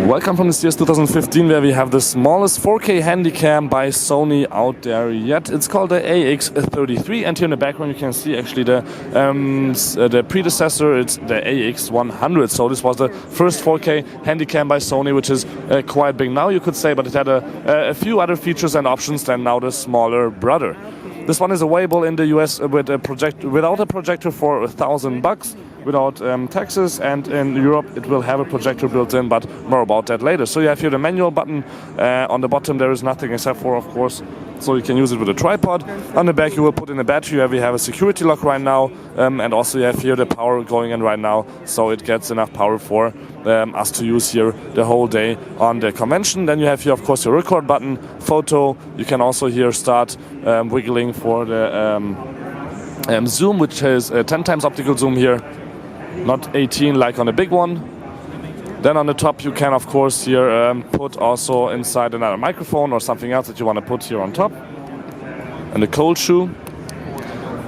Welcome from the CS 2015, where we have the smallest 4K Handycam by Sony out there yet. It's called the AX33, and here in the background you can see actually the predecessor. It's the AX100. So this was the first 4K Handycam by Sony, which is quite big now, you could say, but it had a few other features and options than now the smaller brother. This one is available in the US with without a projector for $1,000, without taxes, and in Europe it will have a projector built in, but more about that later. So you have here the manual button. On the bottom there is nothing except for, of course, so you can use it with a tripod. On the back you will put in a battery. We have a security lock right now, and also you have here the power going in right now, so it gets enough power for us to use here the whole day on the convention. Then you have here, of course, your record button, photo. You can also here start wiggling for the zoom, which is 10 times optical zoom here, not 18 like on the big one. Then on the top you can, of course, here put also inside another microphone or something else that you want to put here on top. And the cold shoe.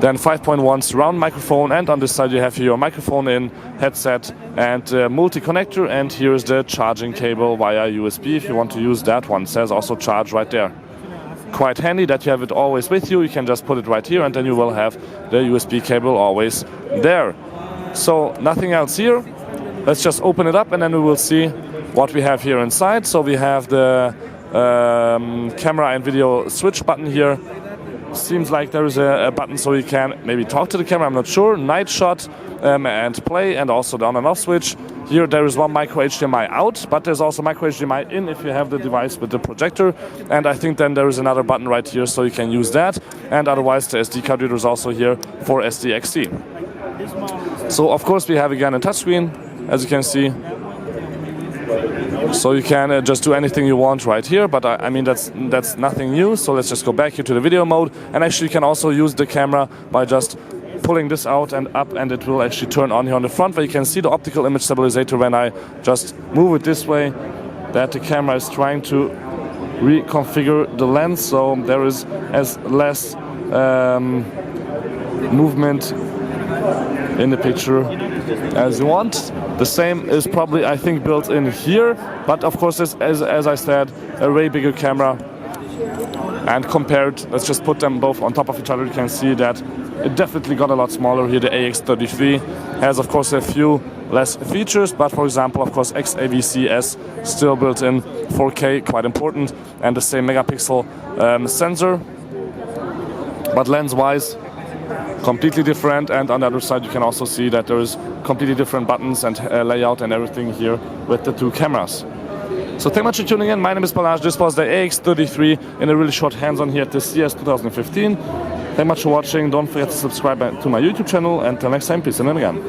Then 5.1 surround microphone, and on this side you have here your microphone in, headset, and multi-connector, and here is the charging cable via USB if you want to use that one. It says also charge right there. Quite handy that you have it always with you. You can just put it right here and then you will have the USB cable always there. So nothing else here. Let's just open it up and then we will see what we have here inside. So we have the camera and video switch button here. Seems like there is a button so you can maybe talk to the camera, I'm not sure. Night shot and play, and also the on and off switch. Here there is one micro HDMI out, but there's also micro HDMI in if you have the device with the projector. And I think then there is another button right here so you can use that. And otherwise the SD card reader is also here for SDXC. So of course we have again a touchscreen, as you can see. So you can just do anything you want right here, but I mean that's nothing new. So let's just go back here to the video mode, and actually you can also use the camera by just pulling this out and up, and it will actually turn on here on the front, where you can see the optical image stabilizer when I just move it this way, that the camera is trying to reconfigure the lens, so there is as less movement in the picture as you want. The same is probably, I think, built in here, but of course this, as I said, a way bigger camera. And compared, let's just put them both on top of each other, you can see that it definitely got a lot smaller here. The AX33 has, of course, a few less features, but for example, of course, XAVC-S still built in 4K, quite important, and the same megapixel sensor. But lens-wise, completely different, and on the other side you can also see that there is completely different buttons and layout and everything here with the two cameras. So thank you much for tuning in. My name is Balazs. This was the AX33 in a really short hands-on here at the CS 2015. Thank you much for watching. Don't forget to subscribe to my YouTube channel, and until next time, peace and again.